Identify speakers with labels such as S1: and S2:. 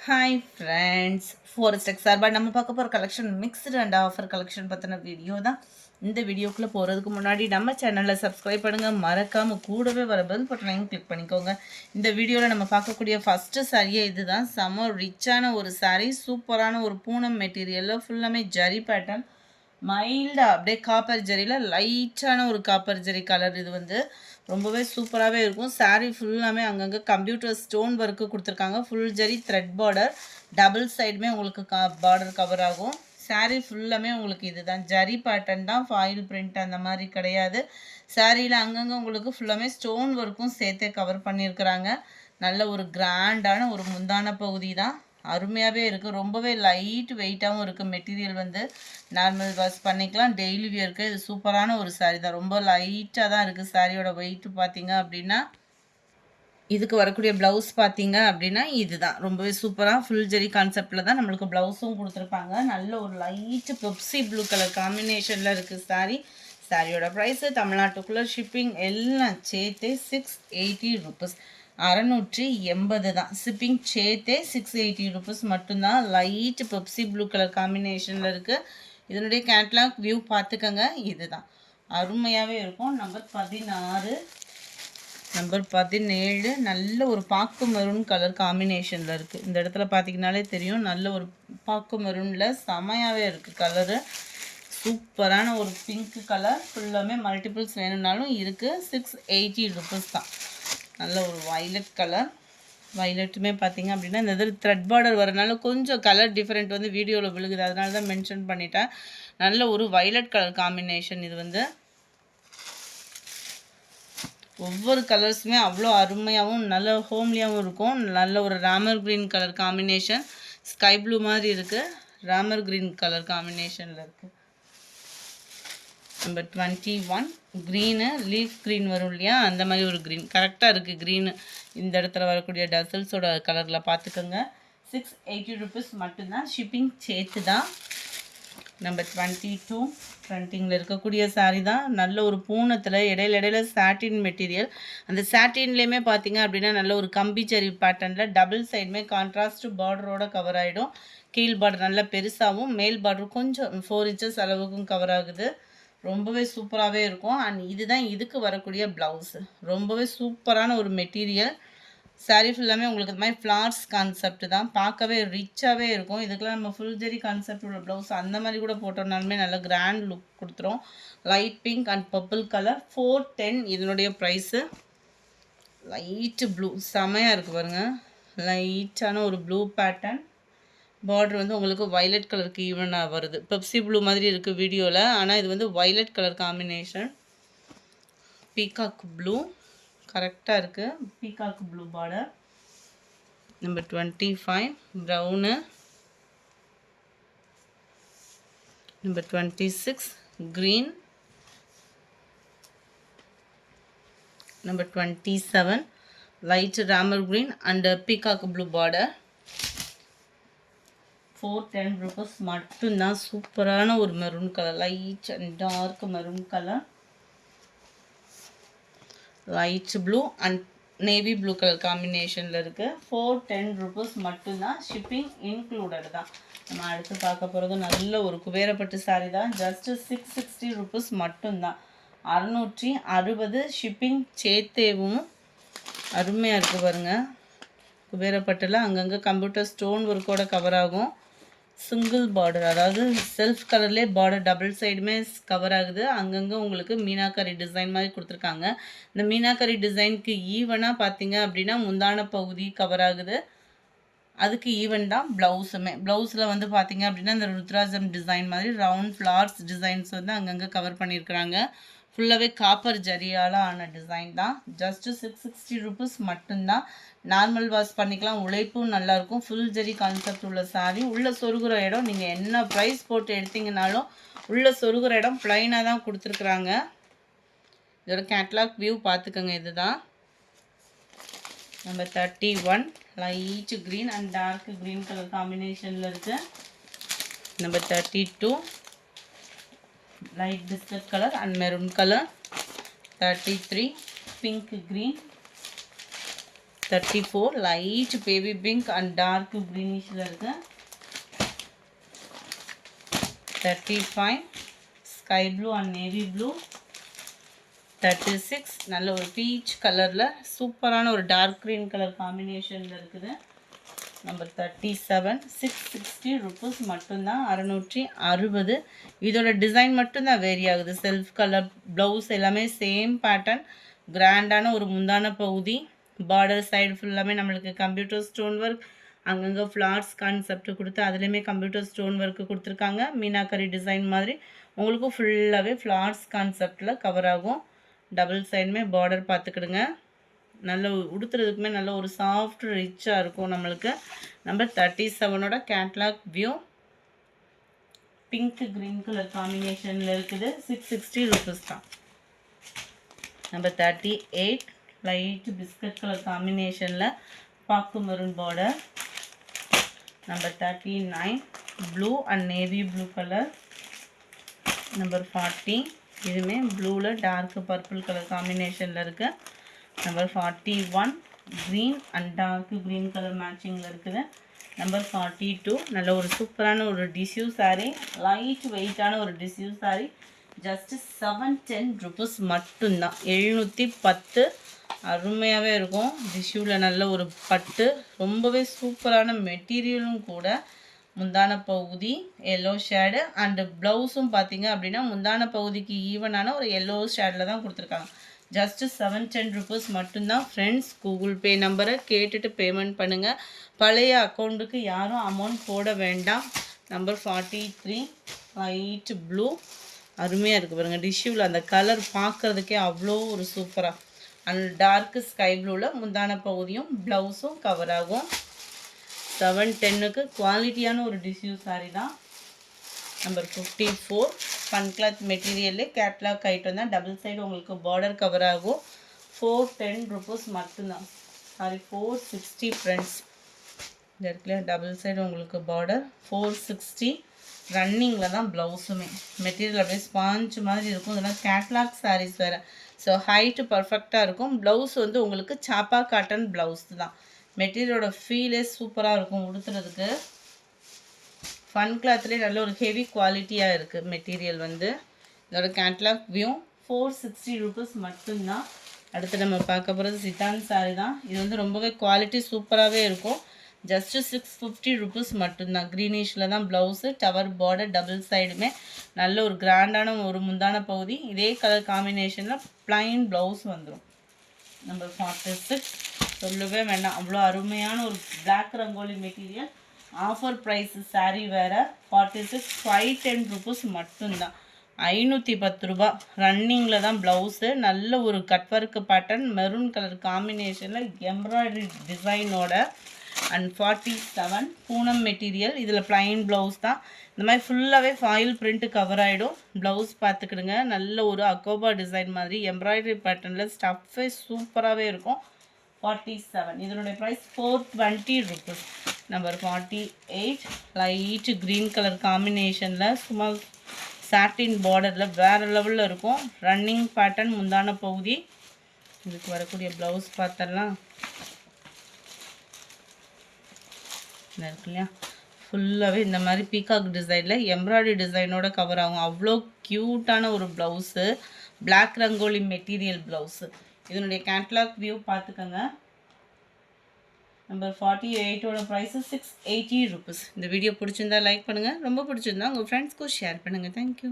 S1: Hi friends, forest X சார்பாக நம்ம பார்க்க போகிற collection mixed and offer collection பற்றின வீடியோ தான். இந்த வீடியோக்குள்ளே போகிறதுக்கு முன்னாடி நம்ம சேனலில் சப்ஸ்கிரைப் பண்ணுங்கள், மறக்காமல் கூடவே வர பெல் பட்டனையும் கிளிக் பண்ணிக்கோங்க. இந்த வீடியோவில் நம்ம பார்க்கக்கூடிய ஃபஸ்ட்டு சாரியே இது தான். செம ரிச்சான ஒரு சாரீ, சூப்பரான ஒரு பூனம் மெட்டீரியலில் ஃபுல்லாமே ஜரி பேட்டர்ன், மைல்டாக அப்படியே காப்பர் ஜரியில் லைட்டான ஒரு காப்பர் ஜரி கலர். இது வந்து ரொம்பவே சூப்பராகவே இருக்கும். சாரீ ஃபுல்லாமே அங்கங்கே கம்ப்யூட்டர் ஸ்டோன் ஒர்க்கு கொடுத்துருக்காங்க. Full zari thread border, double சைடுமே உங்களுக்கு பார்டர் கவர் ஆகும். சாரீ ஃபுல்லாமே உங்களுக்கு இதுதான் ஜரி பேட்டர்ன் தான், ஃபாயில் பிரிண்ட் அந்த மாதிரி கிடையாது. சாரியில் அங்கங்கே உங்களுக்கு ஃபுல்லாமே ஸ்டோன் ஒர்க்கும் சேர்த்தே கவர் பண்ணியிருக்கிறாங்க. நல்ல ஒரு கிராண்டான ஒரு முந்தான பகுதி தான், அருமையாகவே இருக்குது. ரொம்பவே லைட் வெயிட்டாகவும் இருக்குது. மெட்டீரியல் வந்து நார்மல் வாஷ் பண்ணிக்கலாம், டெய்லி வியருக்கு இது சூப்பரான ஒரு சாரீ தான். ரொம்ப லைட்டாக தான் இருக்குது சாரியோட வெயிட் பார்த்தீங்க அப்படின்னா. இதுக்கு வரக்கூடிய ப்ளவுஸ் பார்த்தீங்க அப்படின்னா இதுதான் ரொம்பவே சூப்பராக ஃபுல் ஜெரி கான்செப்டில் தான் நம்மளுக்கு ப்ளவுஸும் கொடுத்துருப்பாங்க. நல்ல ஒரு லைட்டு பெப்சி ப்ளூ கலர் காம்பினேஷனில் இருக்குது சாரீ. சாரியோட ப்ரைஸு தமிழ்நாட்டுக்குள்ளே ஷிப்பிங் எல்லாம் சேர்த்தே 680 ருபீஸ், 680 தான். ஷிப்பிங் சேர்த்தே 680 ருபீஸ் மட்டும்தான். லைட் பெப்சி ப்ளூ கலர் காம்பினேஷனில் இருக்குது. இதனுடைய கேட்லாக் வியூ பார்த்துக்கங்க. இதுதான் அருமையாகவே இருக்கும். நம்பர் 16, நம்பர் 17 நல்ல ஒரு பாக்கு மெரூன் கலர் காம்பினேஷனில் இருக்குது. இந்த இடத்துல பார்த்தீங்கனாலே தெரியும், நல்ல ஒரு பாக்கு மெரூனில் செமையாகவே இருக்குது கலரு. சூப்பரான ஒரு பிங்க் கலர், ஃபுல்லாமே மல்டிபிள்ஸ் வேணும்னாலும் இருக்குது. 680 ருபீஸ் தான். நல்ல ஒரு வைலட் கலர். வைலட்டுமே பார்த்தீங்க அப்படின்னா இந்த இதில் த்ரெட் பார்டர் வரனால கொஞ்சம் கலர் டிஃப்ரெண்ட் வந்து வீடியோவில் விழுகுது, அதனால தான் மென்ஷன் பண்ணிட்டேன். நல்ல ஒரு வைலட் கலர் காம்பினேஷன். இது வந்து ஒவ்வொரு கலர்ஸுமே அவ்வளோ அருமையாகவும் நல்ல ஹோம்லியாகவும் இருக்கும். நல்ல ஒரு Ramar green colour combination, sky blue மாதிரி இருக்குது, ராமர் க்ரீன் கலர் காம்பினேஷனில் இருக்குது. நம்பர் 21 க்ரீனு, லீஃப் க்ரீன் வரும் இல்லையா, அந்த மாதிரி ஒரு க்ரீன் கரெக்டாக இருக்குது. க்ரீனு இந்த இடத்துல வரக்கூடிய டசல்ஸோட கலரில் பார்த்துக்கோங்க. 680 ருபீஸ் மட்டும்தான், ஷிப்பிங் சேர்த்து தான். நம்பர் 22 ஃப்ரண்டிங்கில் இருக்கக்கூடிய சாரீ தான். நல்ல ஒரு பூனத்தில் இடையில சாட்டின் மெட்டீரியல். அந்த சாட்டின்லேயுமே பார்த்தீங்க அப்படின்னா நல்ல ஒரு கம்பிச்சரி பேட்டர்னில் டபுள் சைடுமே கான்ட்ராஸ்ட் பார்டரோட கவர் ஆகிடும். கீழ் பார்டர் நல்லா பெருசாகவும், மேல் பார்டர் கொஞ்சம் 4 இன்ச்சஸ் அளவுக்கும் கவர் ஆகுது. ரொம்பவே சூப்பராகவே இருக்கும். அண்ட் இதுதான் இதுக்கு வரக்கூடிய ப்ளவுஸு. ரொம்பவே சூப்பரான ஒரு மெட்டீரியல். சாரீ ஃபுல்லாமே உங்களுக்கு இது மாதிரி ஃப்ளார்ஸ் கான்செப்ட் தான், பார்க்கவே ரிச்சாகவே இருக்கும். இதுக்கெல்லாம் நம்ம ஃபுல் ஜெரி கான்செப்ட் உள்ள ப்ளவுஸ் அந்த மாதிரி கூட போட்டோம்னாலுமே நல்ல கிராண்ட் லுக் கொடுத்துரும். Light pink and purple colour, 410 இதனுடைய ப்ரைஸு. லைட்டு ப்ளூ செமையாக இருக்குது பாருங்கள், லைட்டான ஒரு ப்ளூ பேட்டர்ன். பார்டர் வந்து உங்களுக்கு வைலட் கலருக்கு ஈவனாக வருது. பெப்சி ப்ளூ மாதிரி இருக்குது வீடியோவில், ஆனால் இது வந்து violet colour combination. Peacock blue கரெக்டாக இருக்குது, peacock blue border. Number 25 brown. Number 26 green. Number 27 light Ramar green and peacock blue border. 410 rupees மட்டும்தான். சூப்பரான ஒரு maroon colour, light and dark maroon colour, light blue and navy blue colour காம்பினேஷனில் இருக்குது. 410 rupees மட்டும்தான், shipping included தான். நம்ம அடுத்து பார்க்க போகிறது நல்ல ஒரு குபேரப்பட்டு சாரீ தான். ஜஸ்ட்டு 660 ருபீஸ் மட்டும்தான், 660 ஷிப்பிங் சேர்த்தேவும். அருமையாக இருக்குது பாருங்கள். குபேரப்பட்டில் அங்கங்கே கம்ப்யூட்டர் ஸ்டோன் ஒர்க்கோட கவர் ஆகும். சிங்கிள் பார்டர், அதாவது செல்ஃப் கலர்லேயே பார்டர் டபுள் சைடுமே கவர் ஆகுது. அங்கங்கே உங்களுக்கு மீனாக்கரி டிசைன் மாதிரி கொடுத்துருக்காங்க. இந்த மீனாக்கரி டிசைனுக்கு ஈவனாக பார்த்தீங்க அப்படின்னா முந்தான பகுதி கவர் ஆகுது, அதுக்கு ஈவன் தான் ப்ளவுஸுமே. ப்ளவுஸில் வந்து பார்த்தீங்க அப்படின்னா இந்த ருத்ராஜம் டிசைன் மாதிரி ரவுண்ட் ஃப்ளார்ஸ் டிசைன்ஸ் வந்து அங்கங்கே கவர் பண்ணியிருக்கிறாங்க. ஃபுல்லாகவே காப்பர் ஜரியால் ஆன டிசைன் தான். ஜஸ்ட்டு 660 ருபீஸ் மட்டும்தான். நார்மல் வாஷ் பண்ணிக்கலாம், உழைப்பும் நல்லாயிருக்கும். ஃபுல் ஜரி கான்செப்ட் உள்ள சாரீ. உள்ளே சொருகிற இடம் நீங்கள் என்ன ப்ரைஸ் போட்டு எடுத்திங்கனாலும் உள்ளே சொருகிற இடம் ப்ளைனாக தான் கொடுத்துருக்குறாங்க. இதோட கேட்லாக் வியூ பார்த்துக்கோங்க. இதுதான் number 31 light green and dark green colour காம்பினேஷனில் இருக்குது. Number 32 light biscuit color and maroon color. 33 pink green. 34 light baby pink and dark க்ரீனிஷில் இருக்கு. 35 sky blue and navy blue. 36 நல்ல ஒரு பீச் கலரில் சூப்பரான ஒரு டார்க் க்ரீன் கலர் காம்பினேஷனில் இருக்குது. நம்பர் 37 660 ருபீஸ் மட்டும்தான், 660. இதோட டிசைன் மட்டும்தான் வேரி ஆகுது. செல்ஃப் கலர் ப்ளவுஸ் எல்லாமே சேம் பேட்டர்ன். கிராண்டான ஒரு முந்தான பகுதி. பார்டர் சைடு ஃபுல்லாமே நம்மளுக்கு கம்ப்யூட்டர் ஸ்டோன் ஒர்க், அங்கங்கே ஃப்ளார்ஸ் கான்செப்ட் கொடுத்து அதுலேயுமே கம்ப்யூட்டர் ஸ்டோன் ஒர்க்கு கொடுத்துருக்காங்க. மீனாக்கரி டிசைன் மாதிரி உங்களுக்கு ஃபுல்லாகவே ஃப்ளார்ஸ் கான்செப்டில் கவர் ஆகும். டபுள் சைடுமே பார்டர் பார்த்துக்கிடுங்க. நல்ல உடுத்துறதுக்குமே நல்ல ஒரு சாஃப்ட் ரிச்சாக இருக்கும் நம்மளுக்கு. நம்பர் 37ஓட catalogue view pink green colour காம்பினேஷனில் இருக்குது. 660 ருபீஸ் தான். நம்பர் 38 லைட் பிஸ்கட் கலர் காம்பினேஷனில் பாக்கு maroon border. Number 39 blue and navy blue colour. Number 40 இதுவுமே ப்ளூவில் டார்க் பர்பிள் கலர் காம்பினேஷனில் இருக்குது. Number 41 green and dark green colour மேட்சிங்கில் இருக்குது. நம்பர் 42 நல்ல ஒரு சூப்பரான ஒரு டிஷ்யூ சாரீ, லைட் வெயிட்டான ஒரு டிஷ்யூ சாரீ. ஜஸ்ட்டு 710 ருபீஸ் மட்டும்தான். 710. அருமையாகவே இருக்கும். டிஷ்யூவில் நல்ல ஒரு பட்டு, ரொம்பவே சூப்பரான மெட்டீரியலும் கூட. முந்தான பகுதி எல்லோ ஷேடு அண்டு ப்ளவுஸும் பார்த்தீங்க அப்படின்னா முந்தான பகுதிக்கு ஈவனான ஒரு எல்லோ ஷேடில் தான் கொடுத்துருக்காங்க. ஜஸ்ட்டு 710 ருபீஸ் மட்டும்தான். ஃப்ரெண்ட்ஸ் கூகுள் பே நம்பரை கேட்டுட்டு பேமெண்ட் பண்ணுங்கள். பழைய அக்கௌண்ட்டுக்கு யாரும் அமௌண்ட் போட வேண்டாம். நம்பர் 43 லைட் ப்ளூ அருமையாக இருக்குது பாருங்கள். டிஷ்யூவில் அந்த கலர் பார்க்குறதுக்கே அவ்வளோ ஒரு சூப்பராக. அண்ட் டார்க்கு ஸ்கை ப்ளூவில் முந்தான பகுதியும் ப்ளவுஸும் கவர் ஆகும். 710க்கு குவாலிட்டியான ஒரு டிஷ்யூ சாரீ தான். நம்பர் 54 ஃபன் கிளாத் மெட்டீரியல்லே கேட்லாக் ஐட்டம் தான். டபுள் சைடு உங்களுக்கு பார்டர் கவர் ஆகும். 410 ருபீஸ் மட்டும்தான். சாரி 460 ஃப்ரெண்ட்ஸ். இந்த இடத்துல டபுள் சைடு உங்களுக்கு பார்டர் 460. ரன்னிங்கில் தான் ப்ளவுஸுமே. மெட்டீரியல் அப்படியே ஸ்பாஞ்ச் மாதிரி இருக்கும். இதெல்லாம் கேட்லாக் சாரீஸ் வேறு. ஸோ ஹைட்டு பர்ஃபெக்டாக இருக்கும். ப்ளவுஸ் வந்து உங்களுக்கு சாப்பா காட்டன் ப்ளவுஸ் தான். மெட்டீரியலோட ஃபீலே சூப்பராக இருக்கும் உடுத்துறதுக்கு. ஃபன் கிளாத்லேயே நல்ல ஒரு ஹெவி குவாலிட்டியாக இருக்குது மெட்டீரியல் வந்து. இதோட கேட்லாக் வியூ 460 ருபீஸ் மட்டும்தான். அடுத்து நம்ம பார்க்க போகிறது சிட்டான் சாரி தான். இது வந்து ரொம்பவே குவாலிட்டி சூப்பராகவே இருக்கும். ஜஸ்ட்டு 650 ருபீஸ் மட்டும்தான். க்ரீனிஷில் தான் ப்ளவுஸு, டவர் பார்டர், டபுள் சைடுமே நல்ல ஒரு கிராண்டான ஒரு முந்தான பகுதி. இதே கலர் காம்பினேஷனில் ப்ளைன் ப்ளவுஸ் வந்துடும். நம்பர் 46 சொல்லவே வேண்டாம், அவ்வளோ அருமையான ஒரு black rangoli material. Offer price sari வேறு. 46 510 ருபீஸ் மட்டும்தான். 510 ரூபா. ரன்னிங்கில் தான் ப்ளவுஸு. நல்ல ஒரு cut work pattern maroon colour காம்பினேஷனில் எம்ப்ராய்டரி டிசைனோட. And 47 Poonam material. இதில் ப்ளைன் ப்ளவுஸ் தான். இந்த மாதிரி ஃபுல்லாகவே ஃபாயில் பிரிண்ட்டு கவர் ஆகிடும். ப்ளவுஸ் பார்த்துக்கிடுங்க. நல்ல ஒரு அக்கோபா டிசைன் மாதிரி எம்ப்ராய்டரி பேட்டர்னில் ஸ்டஃப்பே சூப்பராகவே இருக்கும். 47 இதனுடைய price 420 rupees. Number 48 light green colour காம்பினேஷனில் சும்மா சாட்டின் பார்டரில் வேறு லெவலில் இருக்கும். ரன்னிங் பேட்டர்ன் முந்தான பகுதி. இதுக்கு வரக்கூடிய ப்ளவுஸ் பார்த்தரலாம் இருக்கு இல்லையா. ஃபுல்லாகவே இந்த மாதிரி பீகாக் டிசைனில் எம்ப்ராய்டரி டிசைனோட கவர் ஆகும். அவ்வளோ க்யூட்டான ஒரு blouse. Black rangoli material blouse. இதனுடைய கேட்லாக் வியூ பார்த்துக்கோங்க. நம்பர் 48ஓட ப்ரைஸு 680 ருபீஸ். இந்த வீடியோ பிடிச்சிருந்தா லைக் பண்ணுங்கள். ரொம்ப பிடிச்சிருந்தா உங்கள் ஃப்ரெண்ட்ஸ்க்கும் ஷேர் பண்ணுங்கள். தேங்க்யூ.